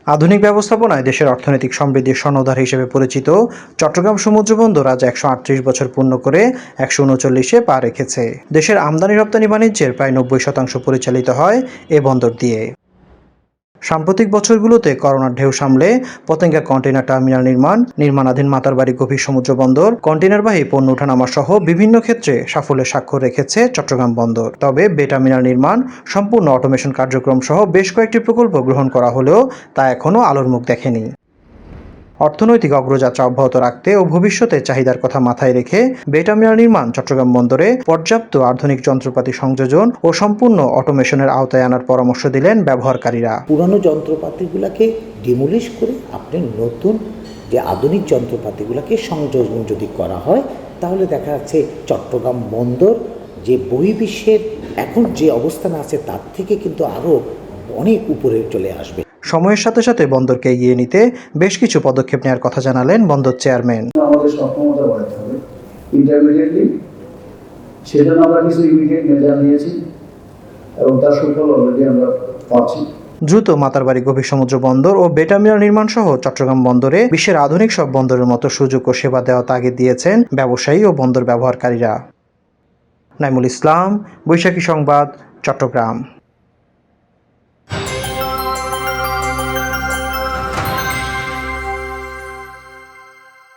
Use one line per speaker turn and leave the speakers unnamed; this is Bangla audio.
আধুনিক ব্যবস্থাপনায় দেশের অর্থনৈতিক সমৃদ্ধির স্বর্ণধার হিসেবে পরিচিত চট্টগ্রাম সমুদ্র বন্দর আজ 138 বছর পূর্ণ করে 139-এ পা রেখেছে। দেশের আমদানি রপ্তানি বাণিজ্যের প্রায় 90% পরিচালিত হয় এ বন্দর দিয়ে। সাম্প্রতিক বছরগুলোতে করোনার ঢেউ সামলে পতেঙ্গা কন্টেইনার টার্মিনাল নির্মাণাধীন মাতারবাড়ি গভীর সমুদ্র বন্দর, কন্টেইনারবাহী পণ্য ওঠানামা সহ বিভিন্ন ক্ষেত্রে সাফল্যের স্বাক্ষর রেখেছে চট্টগ্রাম বন্দর। তবে বে টার্মিনাল নির্মাণ, সম্পূর্ণ অটোমেশন কার্যক্রম সহ বেশ কয়েকটি প্রকল্প গ্রহণ করা হলেও তা এখনও আলোর মুখ দেখেনি। অর্থনৈতিক অগ্রযাত্রা অব্যাহত রাখতে ও ভবিষ্যতে চাহিদার কথা মাথায় রেখে বে টার্মিনাল নির্মাণ চট্টগ্রাম বন্দরে পর্যাপ্ত আধুনিক যন্ত্রপাতি সংযোজন ও সম্পূর্ণ অটোমেশনের আওতায় আনার পরামর্শ দিলেন ব্যবহারকারীরা।
পুরানো যন্ত্রপাতিগুলোকে ডিমোলিশ করে আপনি নতুন যে আধুনিক যন্ত্রপাতিগুলোকে সংযোজন যদি করা হয়, তাহলে দেখা যাচ্ছে চট্টগ্রাম বন্দর যে বহির্বিশ্বের এখন যে অবস্থানে আছে তার থেকে কিন্তু আরও অনেক উপরে চলে আসবে।
সময়ের সাথে সাথে বন্দরকে এগিয়ে নিতে বেশ কিছু পদক্ষেপ নেওয়ার কথা জানালেন বন্দর চেয়ারম্যান।
আমাদের সক্ষমতা বাড়াতে হবে ইন্টারমিডিয়েটলি, সেজন্য আমরা কিছু ইমিডিয়েট মেজার নিয়েছি এবং তার সুফল অলরেডি আমরা পাচ্ছি।
দ্রুত মাতারবাড়ি গভীর সমুদ্র বন্দর ও বে টার্মিনাল নির্মাণ সহ চট্টগ্রাম বন্দরে বিশ্বের আধুনিক সব বন্দরের মতো সুযোগ ও সেবা দেওয়া তাগিদ দিয়েছেন ব্যবসায়ী ও বন্দর ব্যবহারকারীরা। নাইমুল ইসলাম, বৈশাখী সংবাদ, চট্টগ্রাম।